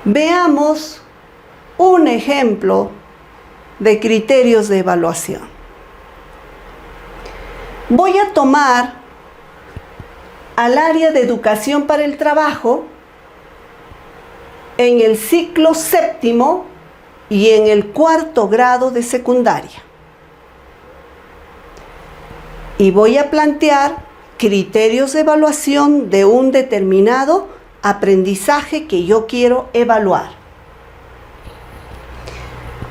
Veamos un ejemplo de criterios de evaluación. Voy a tomar al área de educación para el trabajo en el ciclo séptimo y en el cuarto grado de secundaria. Y voy a plantear criterios de evaluación de un determinado aprendizaje que yo quiero evaluar.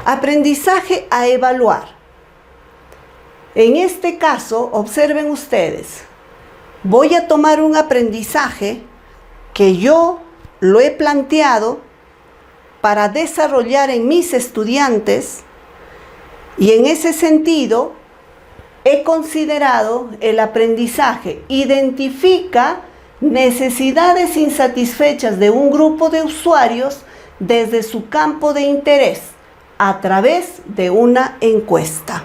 Aprendizaje a evaluar. En este caso, observen ustedes, voy a tomar un aprendizaje que yo lo he planteado para desarrollar en mis estudiantes y en ese sentido he considerado el aprendizaje identifica necesidades insatisfechas de un grupo de usuarios desde su campo de interés a través de una encuesta.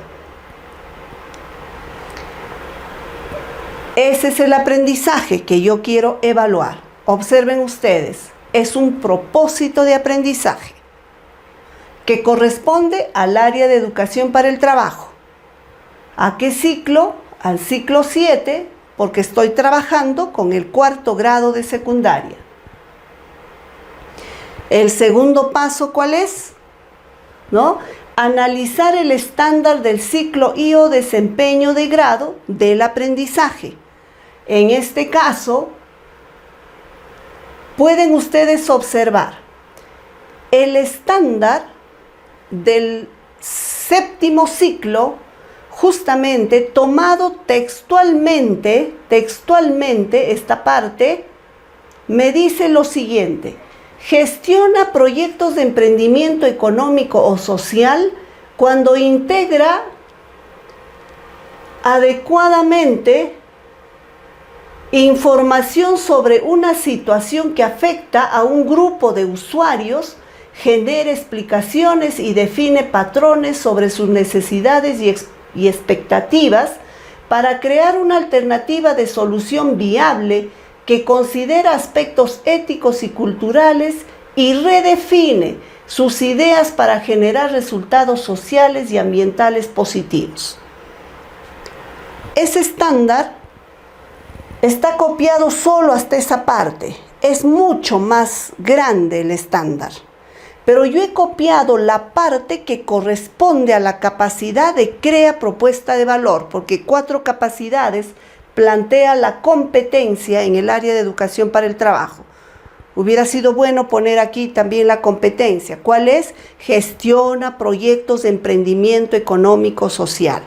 Ese es el aprendizaje que yo quiero evaluar. Observen ustedes, es un propósito de aprendizaje que corresponde al área de educación para el trabajo. ¿A qué ciclo? Al ciclo 7, porque estoy trabajando con el cuarto grado de secundaria. El segundo paso, ¿cuál es? ¿No? Analizar el estándar del ciclo y o desempeño de grado del aprendizaje. En este caso, pueden ustedes observar el estándar del séptimo ciclo, justamente tomado textualmente esta parte, me dice lo siguiente: gestiona proyectos de emprendimiento económico o social cuando integra adecuadamente información sobre una situación que afecta a un grupo de usuarios, genera explicaciones y define patrones sobre sus necesidades y expectativas para crear una alternativa de solución viable que considera aspectos éticos y culturales y redefine sus ideas para generar resultados sociales y ambientales positivos. Ese estándar está copiado solo hasta esa parte. Es mucho más grande el estándar. Pero yo he copiado la parte que corresponde a la capacidad de crea propuesta de valor, porque 4 capacidades plantea la competencia en el área de educación para el trabajo. Hubiera sido bueno poner aquí también la competencia. ¿Cuál es? Gestiona proyectos de emprendimiento económico social.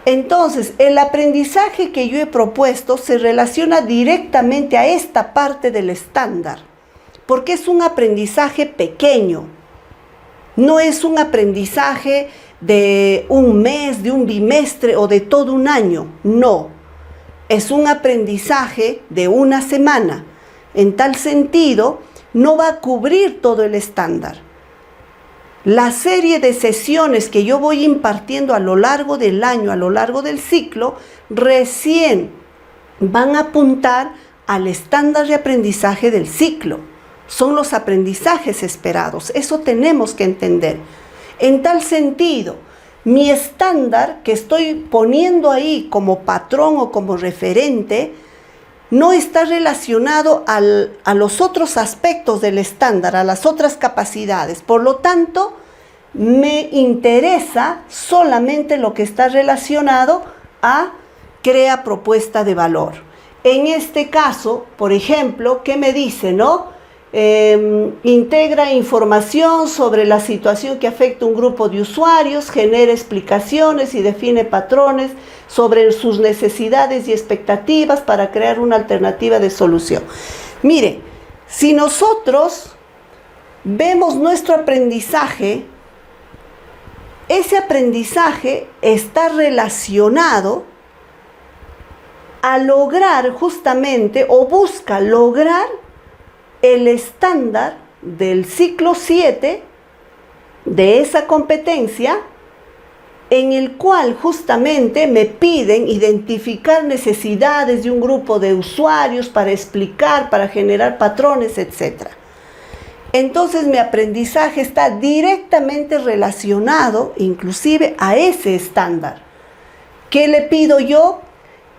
Entonces, el aprendizaje que yo he propuesto se relaciona directamente a esta parte del estándar, porque es un aprendizaje pequeño. No es un aprendizaje de un mes, de un bimestre o de todo un año. No, es un aprendizaje de una semana. En tal sentido, no va a cubrir todo el estándar. La serie de sesiones que yo voy impartiendo a lo largo del año, a lo largo del ciclo, recién van a apuntar al estándar de aprendizaje del ciclo. Son los aprendizajes esperados, eso tenemos que entender. En tal sentido, mi estándar que estoy poniendo ahí como patrón o como referente, no está relacionado a los otros aspectos del estándar, a las otras capacidades. Por lo tanto, me interesa solamente lo que está relacionado a crea propuesta de valor. En este caso, por ejemplo, ¿qué me dice, no? Integra información sobre la situación que afecta a un grupo de usuarios, genera explicaciones y define patrones sobre sus necesidades y expectativas para crear una alternativa de solución. Mire, si nosotros vemos nuestro aprendizaje, ese aprendizaje está relacionado a lograr justamente o busca lograr el estándar del ciclo 7 de esa competencia, en el cual justamente me piden identificar necesidades de un grupo de usuarios para explicar, para generar patrones, etc. entonces mi aprendizaje está directamente relacionado inclusive a ese estándar. ¿Qué le pido yo?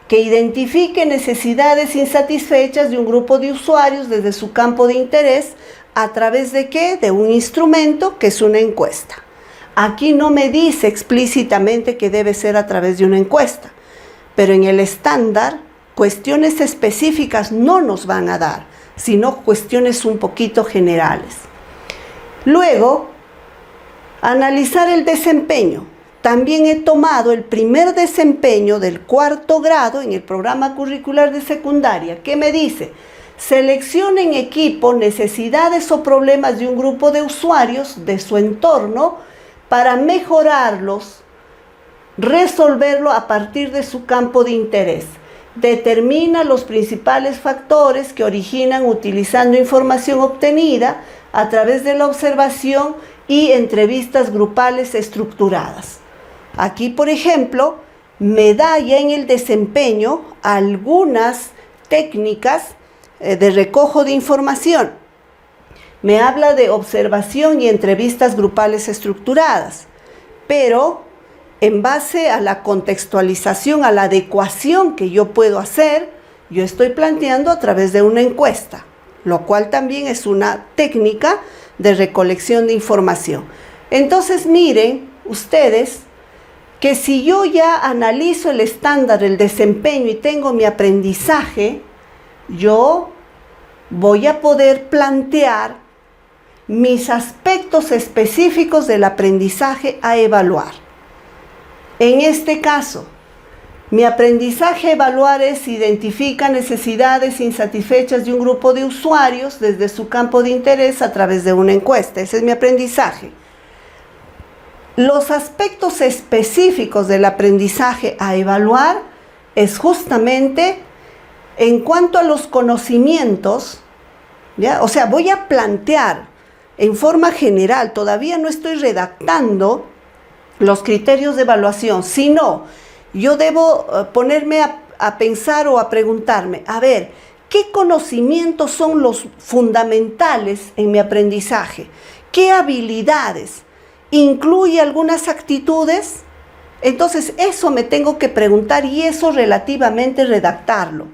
Que identifique necesidades insatisfechas de un grupo de usuarios desde su campo de interés. ¿A través de qué? De un instrumento que es una encuesta. Aquí no me dice explícitamente que debe ser a través de una encuesta, pero en el estándar cuestiones específicas no nos van a dar, sino cuestiones un poquito generales. Luego, analizar el desempeño. También he tomado el primer desempeño del cuarto grado en el programa curricular de secundaria. ¿Qué me dice? Selecciona en equipo necesidades o problemas de un grupo de usuarios de su entorno para mejorarlos, resolverlo a partir de su campo de interés. Determina los principales factores que originan utilizando información obtenida a través de la observación y entrevistas grupales estructuradas. Aquí, por ejemplo, me da ya en el desempeño algunas técnicas de recojo de información. Me habla de observación y entrevistas grupales estructuradas, pero en base a la contextualización, a la adecuación que yo puedo hacer, yo estoy planteando a través de una encuesta, lo cual también es una técnica de recolección de información. Entonces miren ustedes que si yo ya analizo el estándar, el desempeño y tengo mi aprendizaje, yo voy a poder plantear mis aspectos específicos del aprendizaje a evaluar. En este caso, mi aprendizaje a evaluar es identifica necesidades insatisfechas de un grupo de usuarios desde su campo de interés a través de una encuesta. Ese es mi aprendizaje. Los aspectos específicos del aprendizaje a evaluar es justamente en cuanto a los conocimientos, ¿ya? O sea, voy a plantear en forma general, todavía no estoy redactando los criterios de evaluación, sino yo debo ponerme a pensar o a preguntarme, a ver, ¿qué conocimientos son los fundamentales en mi aprendizaje? ¿Qué habilidades? ¿Incluye algunas actitudes? Entonces eso me tengo que preguntar y eso relativamente redactarlo.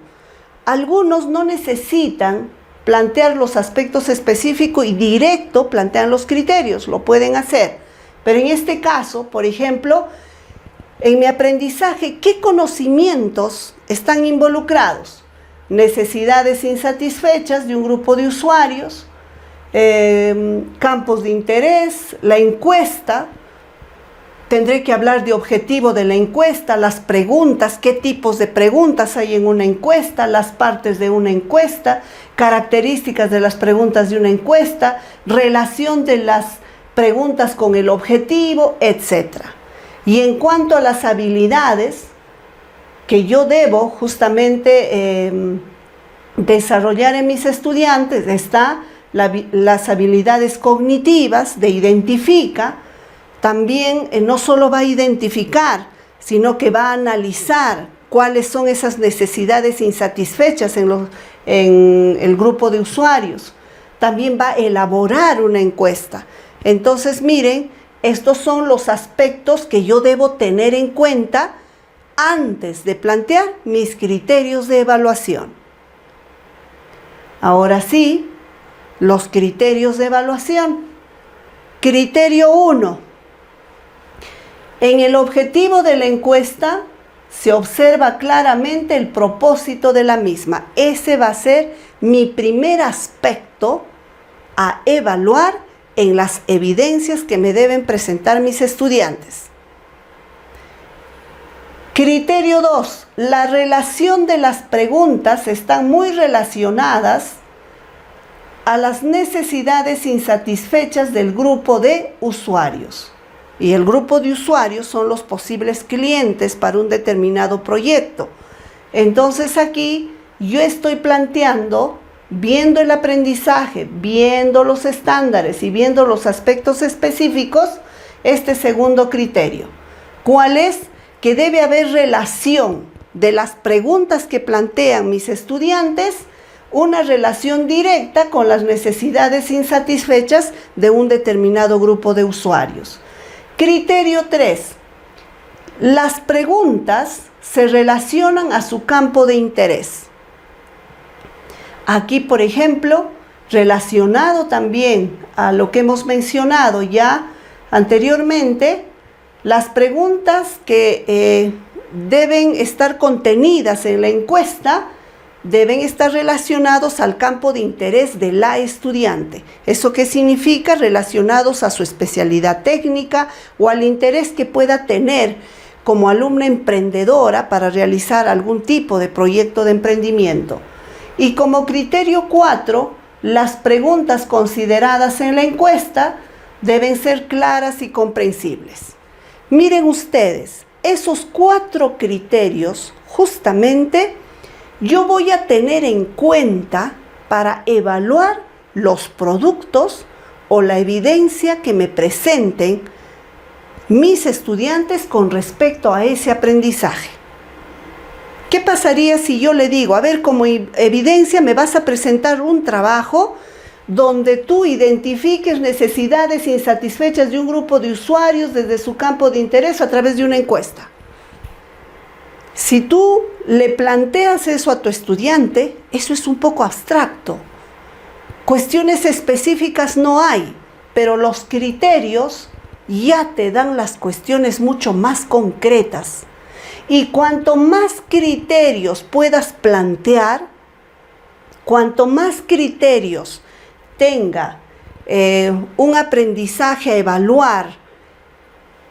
Algunos no necesitan plantear los aspectos específicos y directo plantean los criterios, lo pueden hacer. Pero en este caso, por ejemplo, en mi aprendizaje, ¿qué conocimientos están involucrados? Necesidades insatisfechas de un grupo de usuarios, campos de interés, la encuesta. Tendré que hablar de objetivo de la encuesta, las preguntas, qué tipos de preguntas hay en una encuesta, las partes de una encuesta, características de las preguntas de una encuesta, relación de las preguntas con el objetivo, etc. Y en cuanto a las habilidades que yo debo justamente desarrollar en mis estudiantes, está las habilidades cognitivas de identifica. También no solo va a identificar, sino que va a analizar cuáles son esas necesidades insatisfechas en el grupo de usuarios. También va a elaborar una encuesta. Entonces, miren, estos son los aspectos que yo debo tener en cuenta antes de plantear mis criterios de evaluación. Ahora sí, los criterios de evaluación. Criterio 1. En el objetivo de la encuesta se observa claramente el propósito de la misma. Ese va a ser mi primer aspecto a evaluar en las evidencias que me deben presentar mis estudiantes. Criterio 2. La relación de las preguntas están muy relacionadas a las necesidades insatisfechas del grupo de usuarios. Y el grupo de usuarios son los posibles clientes para un determinado proyecto. Entonces aquí yo estoy planteando, viendo el aprendizaje, viendo los estándares y viendo los aspectos específicos, este segundo criterio. ¿Cuál es? Que debe haber relación de las preguntas que plantean mis estudiantes una relación directa con las necesidades insatisfechas de un determinado grupo de usuarios. Criterio 3. Las preguntas se relacionan a su campo de interés. Aquí, por ejemplo, relacionado también a lo que hemos mencionado ya anteriormente, las preguntas que deben estar contenidas en la encuesta deben estar relacionados al campo de interés de la estudiante. ¿Eso qué significa? Relacionados a su especialidad técnica o al interés que pueda tener como alumna emprendedora para realizar algún tipo de proyecto de emprendimiento. Y como criterio 4, las preguntas consideradas en la encuesta deben ser claras y comprensibles. Miren ustedes, esos 4 criterios justamente yo voy a tener en cuenta para evaluar los productos o la evidencia que me presenten mis estudiantes con respecto a ese aprendizaje. ¿Qué pasaría si yo le digo, a ver, como evidencia me vas a presentar un trabajo donde tú identifiques necesidades insatisfechas de un grupo de usuarios desde su campo de interés a través de una encuesta? Si tú le planteas eso a tu estudiante, eso es un poco abstracto. Cuestiones específicas no hay, pero los criterios ya te dan las cuestiones mucho más concretas. Y cuanto más criterios puedas plantear, cuanto más criterios tenga un aprendizaje a evaluar,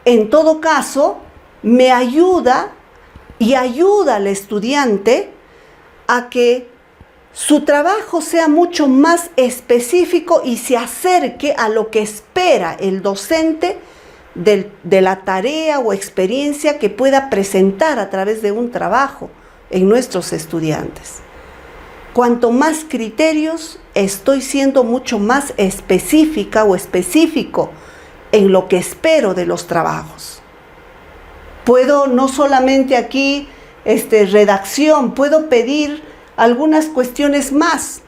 en todo caso, me ayuda y ayuda al estudiante a que su trabajo sea mucho más específico y se acerque a lo que espera el docente de la tarea o experiencia que pueda presentar a través de un trabajo en nuestros estudiantes. Cuanto más criterios, estoy siendo mucho más específica o específico en lo que espero de los trabajos. Puedo no solamente aquí redacción, puedo pedir algunas cuestiones más.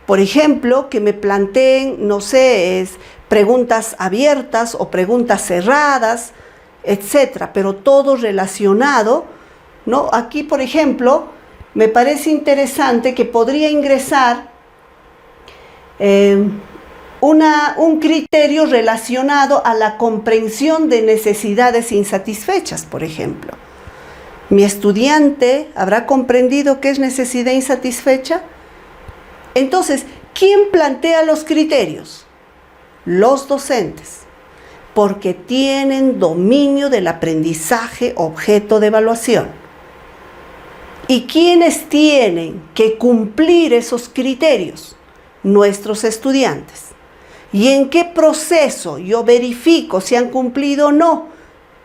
Por ejemplo, que me planteen, no sé, preguntas abiertas o preguntas cerradas, etcétera, pero todo relacionado, ¿no? Aquí, por ejemplo, me parece interesante que podría ingresar un criterio relacionado a la comprensión de necesidades insatisfechas, por ejemplo. ¿Mi estudiante habrá comprendido qué es necesidad insatisfecha? Entonces, ¿quién plantea los criterios? Los docentes, porque tienen dominio del aprendizaje objeto de evaluación. ¿Y quiénes tienen que cumplir esos criterios? Nuestros estudiantes. ¿Y en qué proceso yo verifico si han cumplido o no?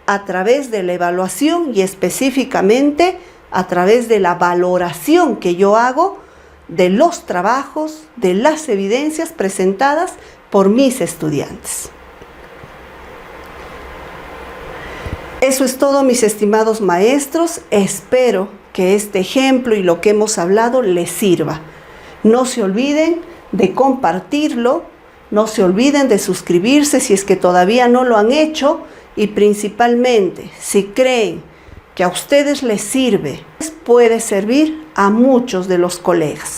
A través de la evaluación y específicamente a través de la valoración que yo hago de los trabajos, de las evidencias presentadas por mis estudiantes. Eso es todo, mis estimados maestros. Espero que este ejemplo y lo que hemos hablado les sirva. No se olviden de compartirlo, no se olviden de suscribirse si es que todavía no lo han hecho y principalmente si creen que a ustedes les sirve, puede servir a muchos de los colegas.